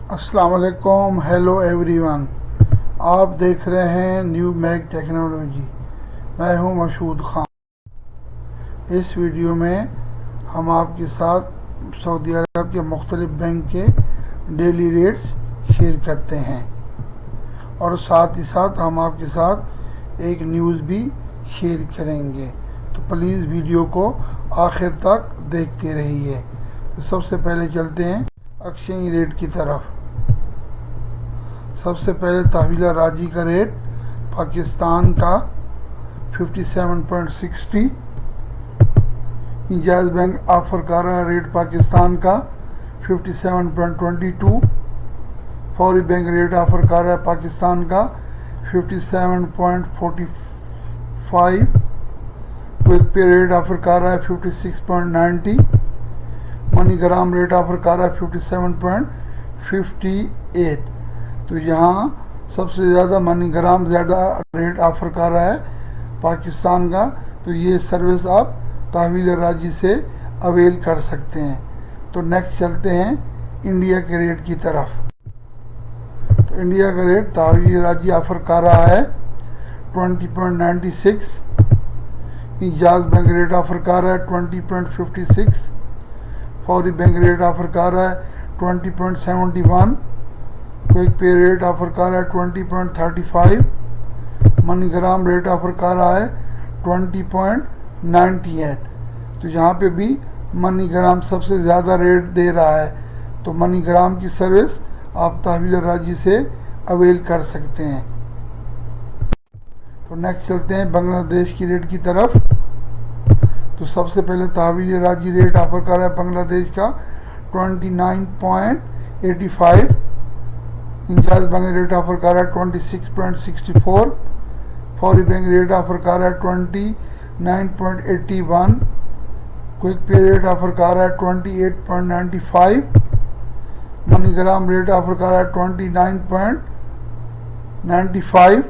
अस्सलाम वालेकुम, hello everyone. आप देख रहे हैं न्यू मैग टेक्नोलॉजी। मैं हूं मशहूद ख़ान। इस वीडियो में हम आपके साथ सऊदी अरब के मुख्तलिफ बैंक के डेली रेट्स शेयर करते हैं और साथ ही साथ हम आपके साथ एक न्यूज़ भी शेयर करेंगे। तो प्लीज़ वीडियो को आखिर तक देखते रहिए। तो सबसे पहले चलते हैं एक्सचेंज रेट की तरफ। सबसे पहले तहवीला राजी का रेट पाकिस्तान का 57.60। इंजाज बैंक ऑफर कर रहा है रेट पाकिस्तान का 57.22। फौरी बैंक रेट ऑफर कर रहा है पाकिस्तान का 57.45। क्विक पे रेट ऑफर कर रहा है 56.90। मनीग्राम रेट ऑफर कर रहा है 57.58। तो यहाँ सबसे ज़्यादा मनीग्राम ज़्यादा रेट ऑफर कर रहा है पाकिस्तान का। तो ये सर्विस आप तहवील राजी से अवेल कर सकते हैं। तो नेक्स्ट चलते हैं इंडिया के रेट की तरफ। तो इंडिया का रेट तहवील राजी ऑफर कर रहा है 20.96। इंजाज बैंक रेट ऑफर कर रहा है 20.56। फौरी बैंक रेट ऑफर कर रहा है 20.71। क्विक पे रेट ऑफर कर रहा है 20.35। मनीग्राम रेट ऑफर कर रहा है 20.98। तो यहाँ पे भी मनीग्राम सबसे ज़्यादा रेट दे रहा है। तो मनीग्राम की सर्विस आप तहवील राजी से अवेल कर सकते हैं। तो नेक्स्ट चलते हैं बांग्लादेश की रेट की तरफ। तो सबसे पहले तहवील राजी रेट ऑफर कर रहा है बांग्लादेश का 29.85। इंजाज बैंक रेट ऑफर कर रहा है 26.64। फौरी बैंक रेट ऑफर कर रहा है 29.81। क्विक पे रेट ऑफर कर रहा है 28.95। मनीग्राम रेट ऑफर कर रहा है 29.95।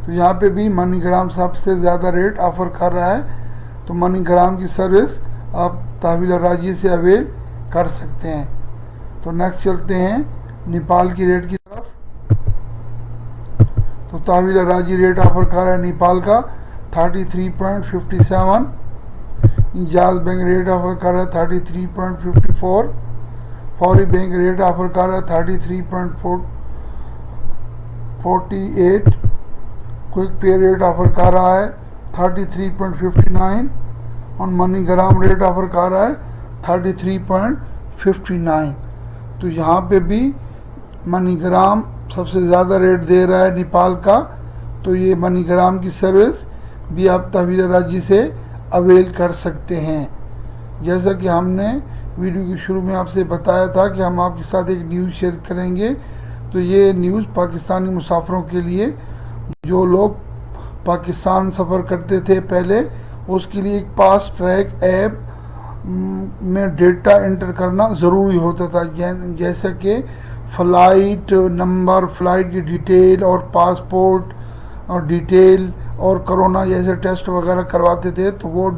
तो यहाँ पे भी मनीग्राम सबसे ज़्यादा रेट ऑफर कर रहा है। तो मनीग्राम की सर्विस आप तहवील राजी से अवेल कर सकते हैं। तो नेक्स्ट चलते हैं नेपाल की रेट की तरफ। तो तहवील राजी रेट ऑफर कर रहा है नेपाल का 33.57। इंजाज बैंक रेट ऑफर कर रहा है 33.54। फौरी बैंक रेट ऑफर कर रहा है 33.48। क्विक पे रेट ऑफर कर रहा है 33.59 और मनीग्राम रेट ऑफर कर रहा है 33.59। तो यहाँ पे भी मनीग्राम सबसे ज़्यादा रेट दे रहा है नेपाल का। तो ये मनीग्राम की सर्विस भी आप तहवील राजी से अवेल कर सकते हैं। जैसा कि हमने वीडियो के शुरू में आपसे बताया था कि हम आपके साथ एक न्यूज़ शेयर करेंगे। तो ये न्यूज़ पाकिस्तानी मुसाफिरों के लिए, जो लोग पाकिस्तान सफ़र करते थे पहले, उसके लिए एक फास्ट ट्रैक ऐप में डेटा एंटर करना ज़रूरी होता था। जैसे कि फ़्लाइट नंबर, फ़्लाइट की डिटेल और पासपोर्ट और डिटेल और कोरोना जैसे टेस्ट वगैरह करवाते थे, तो वो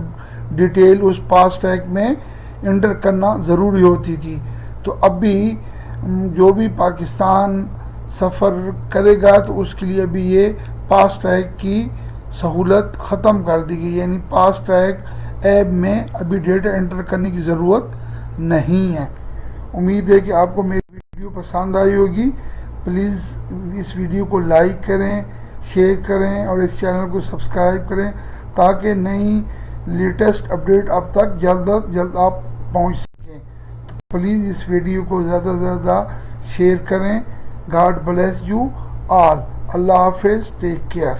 डिटेल उस फास्ट ट्रैक में एंटर करना ज़रूरी होती थी। तो अब भी जो भी पाकिस्तान सफ़र करेगा तो उसके लिए भी ये फास्ट ट्रैक की सहूलत ख़त्म कर दी गई। यानी फास्ट ट्रैक ऐप में अभी डेटा एंटर करने की ज़रूरत नहीं है। उम्मीद है कि आपको मेरी वीडियो पसंद आई होगी। प्लीज़ इस वीडियो को लाइक करें, शेयर करें और इस चैनल को सब्सक्राइब करें ताकि नई लेटेस्ट अपडेट आप तक जल्द अज जल्द आप पहुंच सकें। तो प्लीज़ इस वीडियो को ज़्यादा से ज़्यादा शेयर करें। God bless you all. Allah हाफिज़, टेक केयर।